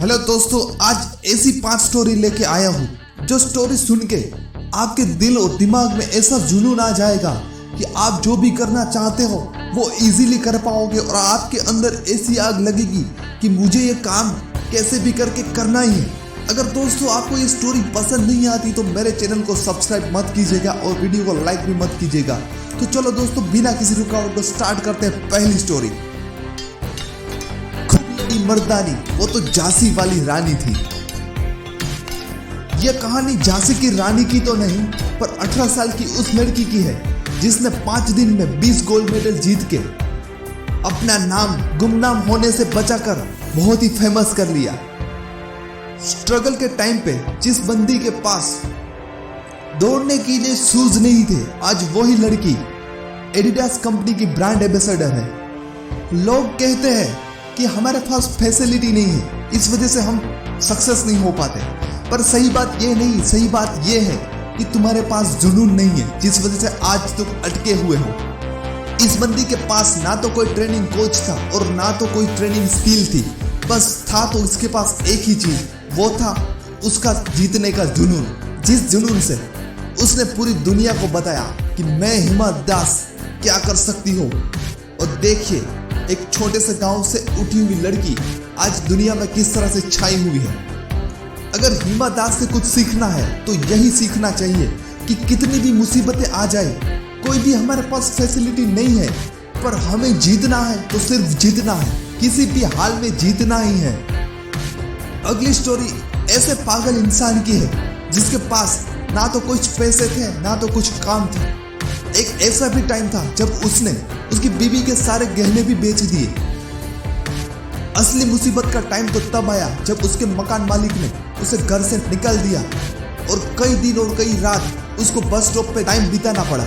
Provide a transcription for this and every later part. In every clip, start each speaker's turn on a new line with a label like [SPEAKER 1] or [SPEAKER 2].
[SPEAKER 1] Hello दोस्तों, आज ऐसी 5 स्टोरी लेके आया हूँ जो स्टोरी सुन के आपके दिल और दिमाग में ऐसा जुनून आ जाएगा कि आप जो भी करना चाहते हो वो इजीली कर पाओगे और आपके अंदर ऐसी आग लगेगी कि मुझे ये काम कैसे भी करके करना ही है। अगर दोस्तों आपको ये स्टोरी पसंद नहीं आती तो मेरे चैनल को सब्सक्राइब मत कीजिएगा और वीडियो को लाइक भी मत कीजिएगा। तो चलो दोस्तों, बिना किसी रुकावट को स्टार्ट करते हैं पहली स्टोरी। मर्दानी, वो तो झांसी वाली रानी थी। यह कहानी झांसी की रानी की तो नहीं, पर 18 साल की उस लड़की की है जिसने 5 दिन में 20 गोल्ड मेडल जीत के अपना नाम गुमनाम होने से बचाकर बहुत ही फेमस कर लिया। स्ट्रगल के टाइम पे जिस बंदी के पास दौड़ने के लिए शूज नहीं थे, आज वही लड़की एडिडास कंपनी की ब्रांड एम्बेसडर है। लोग कहते हैं कि हमारे पास फैसिलिटी नहीं है, इस वजह से हम सक्सेस नहीं हो पाते, पर सही बात ये नहीं, सही बात ये है कि तुम्हारे पास जुनून नहीं है जिस वजह से आज तुम अटके हुए हो। इस बंदी के पास ना तो कोई ट्रेनिंग कोच था और ना तो कोई ट्रेनिंग स्किल थी, बस था तो इसके पास एक ही चीज, वो था उसका जीतने का जुनून। जिस जुनून से उसने पूरी दुनिया को बताया कि मैं हिमा दास क्या कर सकती हो। और देखिए, एक छोटे से गांव से उठी हुई लड़की आज दुनिया में किस तरह से छाई हुई है। अगर हिमा दास से कुछ सीखना है तो यही सीखना चाहिए कि कितनी भी मुसीबतें आ जाए, कोई भी हमारे पास फैसिलिटी नहीं है, पर हमें जीतना है तो सिर्फ जीतना है, किसी भी हाल में जीतना ही है। अगली स्टोरी ऐसे पागल इंसान की है जिसके पास ना तो कुछ पैसे थे ना तो कुछ काम था। एक ऐसा भी टाइम था जब उसने उसकी बीवी के सारे गहने भी बेच दिए। असली मुसीबत का टाइम तो तब आया जब उसके मकान मालिक ने उसे घर से निकाल दिया और कई दिन और कई रात उसको बस स्टॉप पे टाइम बिताना पड़ा।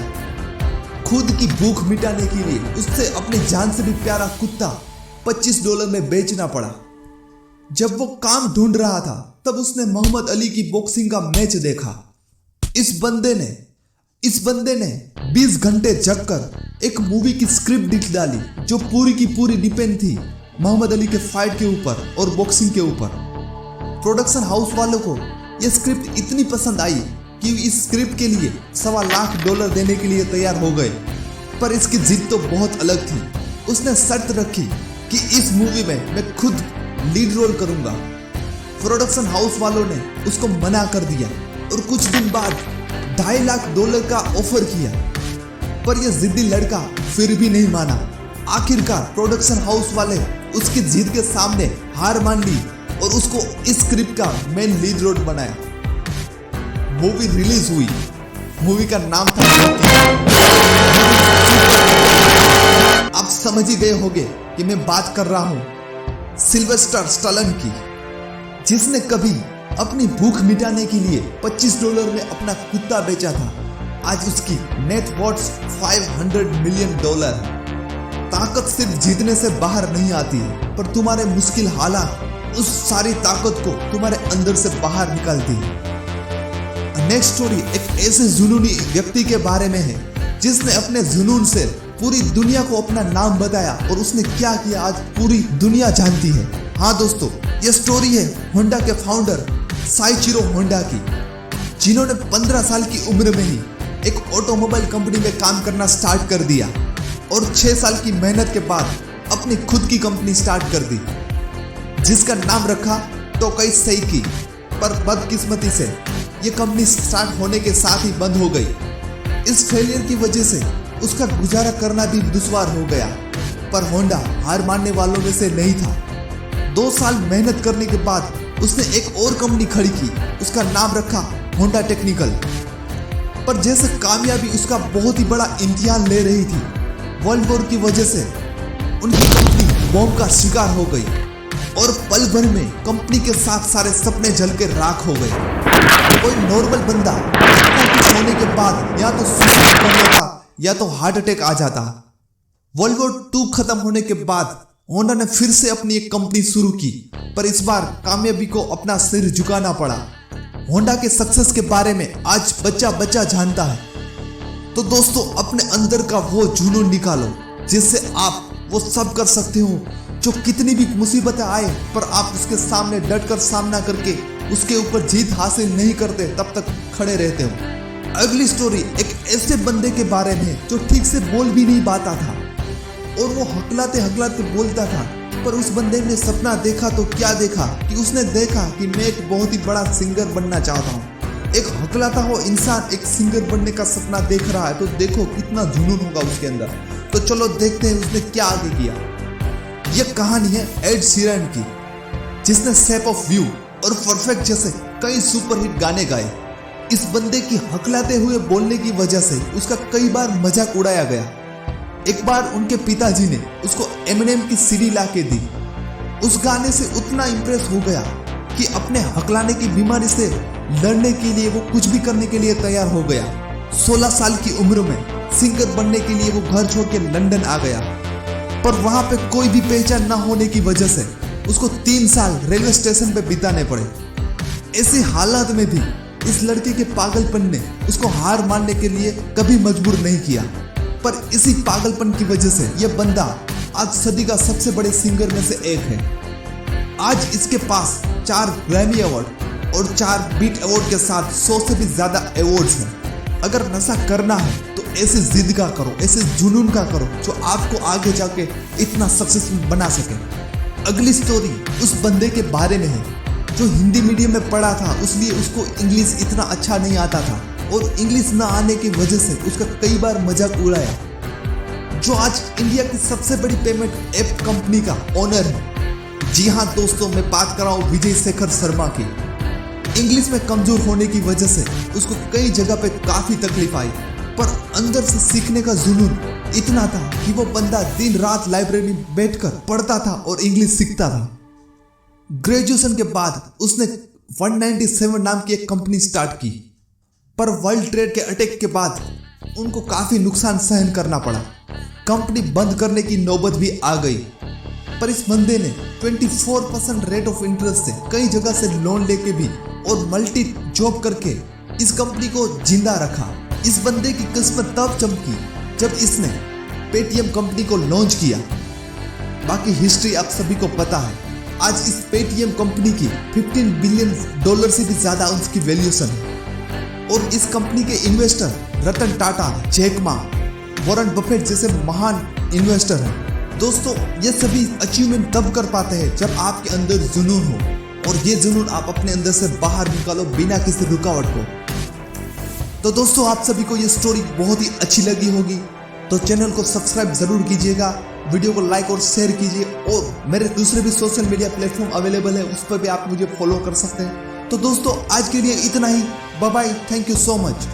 [SPEAKER 1] खुद की भूख मिटाने के लिए उससे अपनी जान से भी प्यारा कुत्ता $25 में बेचना पड़ा। जब वो काम ढूंढ रहा था तब उसने मोहम्मद अली की बॉक्सिंग का मैच देखा। इस बंदे ने 20 घंटे जगकर एक मूवी की स्क्रिप्ट लिख डाली जो पूरी की पूरी डिपेंड थी मोहम्मद अली के फाइट के ऊपर और बॉक्सिंग के ऊपर। प्रोडक्शन हाउस वालों को यह स्क्रिप्ट इतनी पसंद आई कि इस स्क्रिप्ट के लिए $1.25 लाख देने के लिए तैयार हो गए। पर इसकी जिद तो बहुत अलग थी। उसने शर्त रखी कि इस मूवी में मैं खुद लीड रोल करूंगा। प्रोडक्शन हाउस वालों ने उसको मना कर दिया और कुछ दिन बाद $2.5 लाख का ऑफर किया, पर यह जिद्दी लड़का फिर भी नहीं माना। आखिरकार प्रोडक्शन हाउस वाले उसकी जिद के सामने हार मान ली और उसको इस स्क्रिप्ट का मेन लीड रोल बनाया। मूवी रिलीज हुई। मूवी का नाम था आप समझ ही गए होंगे कि मैं बात कर रहा हूं सिल्वेस्टर स्टैलोन की, जिसने कभी अपनी भूख मिटाने के लिए $25 में अपना कुत्ता बेचा था। आज उसकी नेट वर्थ $500 मिलियन। ताकत सिर्फ जीतने से बाहर नहीं आती है, पर तुम्हारे मुश्किल हालात उस सारी ताकत को तुम्हारे अंदर से बाहर निकालती है। नेक्स्ट स्टोरी एक ऐसे जुनूनी व्यक्ति के बारे में है जिसने अपने जुनून से पूरी दुनिया को अपना नाम बताया और उसने क्या किया आज पूरी दुनिया जानती है। हाँ दोस्तों, ये स्टोरी है होंडा के फाउंडर साइचिरो होंडा की, जिन्होंने 15 साल की उम्र में ही एक ऑटोमोबाइल कंपनी में काम करना स्टार्ट कर दिया और 6 साल की मेहनत के बाद अपनी खुद की कंपनी स्टार्ट कर दी, जिसका नाम रखा टोकाई सेइकी। पर बदकिस्मती से ये कंपनी स्टार्ट होने के साथ ही बंद हो गई। इस फेलियर की वजह से उसका गुजारा करना भी दुश्वार हो गया, पर होंडा हार मानने वालों में से नहीं था। 2 साल मेहनत करने के बाद उसने एक और कंपनी खड़ी की, उसका नाम रखा होंडा टेक्निकल। पर जैसे कामयाबी उसका बहुत ही बड़ा इम्तिहान ले रही थी, वर्ल्ड वॉर की वजह से उनकी कंपनी बॉम्ब का शिकार हो गई और पल भर में कंपनी के साथ सारे सपने जल के राख हो गए। कोई नॉर्मल बंदा इतना कुछ होने के बाद या तो सुसाइड कर लेता या तो हार्ट अटैक आ जाता। वर्ल्ड वॉर 2 खत्म होने के बाद होंडा ने फिर से अपनी एक कंपनी शुरू की, पर इस बार कामयाबी को अपना सिर झुकाना पड़ा। होंडा के सक्सेस के बारे में आज बच्चा जानता है। तो दोस्तों, अपने अंदर का वो जुनून निकालो जिससे आप वो सब कर सकते हो जो कितनी भी मुसीबतें आए पर आप उसके सामने डटकर सामना करके उसके ऊपर जीत हासिल नहीं करते तब तक खड़े रहते हो। अगली स्टोरी एक ऐसे बंदे के बारे में जो ठीक से बोल भी नहीं पाता था और वो हकलाते हकलाते बोलता था, पर उस बंदे ने सपना देखा तो क्या देखा कि उसने देखा कि मैं एक बहुत ही बड़ा सिंगर बनना चाहता हूँ। एक हकलाता हुआ इंसान एक सिंगर बनने का सपना देख रहा है तो देखो कितना जुनून होगा उसके अंदर। तो चलो देखते हैं उसने क्या आगे किया। यह कहानी है एड शीरन की, जिसने शेप ऑफ यू और परफेक्ट जैसे कई सुपरहिट गाने गाए। इस बंदे की हकलाते हुए बोलने की वजह से उसका कई बार मजाक उड़ाया गया। एक बार उनके पिताजी ने उसको एमिनेम की सीडी ला के दी। उस गाने से उतना इंप्रेस हो गया कि अपने हकलाने की बीमारी से लड़ने के लिए वो कुछ भी करने के लिए तैयार हो गया। 16 साल की उम्र में सिंगर बनने के लिए वो घर छोड़ के लंदन आ गया, पर वहां पे कोई भी पहचान ना होने की वजह से उसको 3 साल रेलवे स्टेशन पे बिताने पड़े। ऐसी हालात में भी इस लड़के के पागलपन ने उसको हार मानने के लिए कभी मजबूर नहीं किया। पर इसी पागलपन की वजह से यह बंदा आज सदी का सबसे बड़े सिंगर में से एक है। आज इसके पास 4 ग्रैमी अवार्ड और 4 बीट अवार्ड के साथ 100 से भी ज्यादा अवार्ड्स हैं। अगर नशा करना है तो ऐसे जिद का करो, ऐसे जुनून का करो जो आपको आगे जाके इतना सक्सेसफुल बना सके। अगली स्टोरी उस बंदे के बारे में है जो हिंदी मीडियम में पढ़ा था, इसलिए उसको इंग्लिश इतना अच्छा नहीं आता था और इंग्लिश ना आने की वजह से उसका कई बार मजाक उड़ाया। जो आज इंडिया की सबसे बड़ी पेमेंट ऐप कंपनी का ओनर है। जी हाँ दोस्तों, मैं बात कर रहा हूँ विजय शेखर शर्मा की। इंग्लिश में कमजोर होने की वजह से उसको कई जगह पे काफी तकलीफ आई, पर अंदर से सीखने का जुनून इतना था कि वो बंदा दिन रात लाइब्रेरी में बैठकर पढ़ता था और इंग्लिश सीखता था। ग्रेजुएशन के बाद उसने 197 नाम की एक कंपनी स्टार्ट की, पर वर्ल्ड ट्रेड के अटैक के बाद उनको काफी नुकसान सहन करना पड़ा। कंपनी बंद करने की नौबत भी आ गई, पर इस बंदे ने 24% रेट ऑफ इंटरेस्ट से कई जगह से लोन लेके भी और मल्टी जॉब करके इस कंपनी को जिंदा रखा। इस बंदे की किस्मत तब चमकी जब इसने पेटीएम कंपनी को लॉन्च किया। बाकी हिस्ट्री आप सभी को पता है। आज इस पेटीएम कंपनी की $15 बिलियन से भी ज्यादा उसकी वैल्यूएशन है और इस कंपनी के investor Ratan Tata, Jack Ma, Warren Buffett जैसे महान इन्वेस्टर हैं। दोस्तों, ये सभी अचीवमेंट तब कर पाते हैं जब आपके अंदर जुनून हो, और ये जुनून आप अपने अंदर से बाहर निकालो बिना किसी रुकावट को। तो दोस्तों, आप सभी को ये स्टोरी बहुत ही अच्छी लगी होगी, तो चैनल को सब्सक्राइब जरूर कीजिएगा, वीडियो को लाइक और शेयर कीजिए, और मेरे दूसरे भी सोशल मीडिया प्लेटफॉर्म अवेलेबल है, उस पर भी आप मुझे फॉलो कर सकते हैं। तो दोस्तों, आज के लिए इतना ही। Bye bye, thank you so much.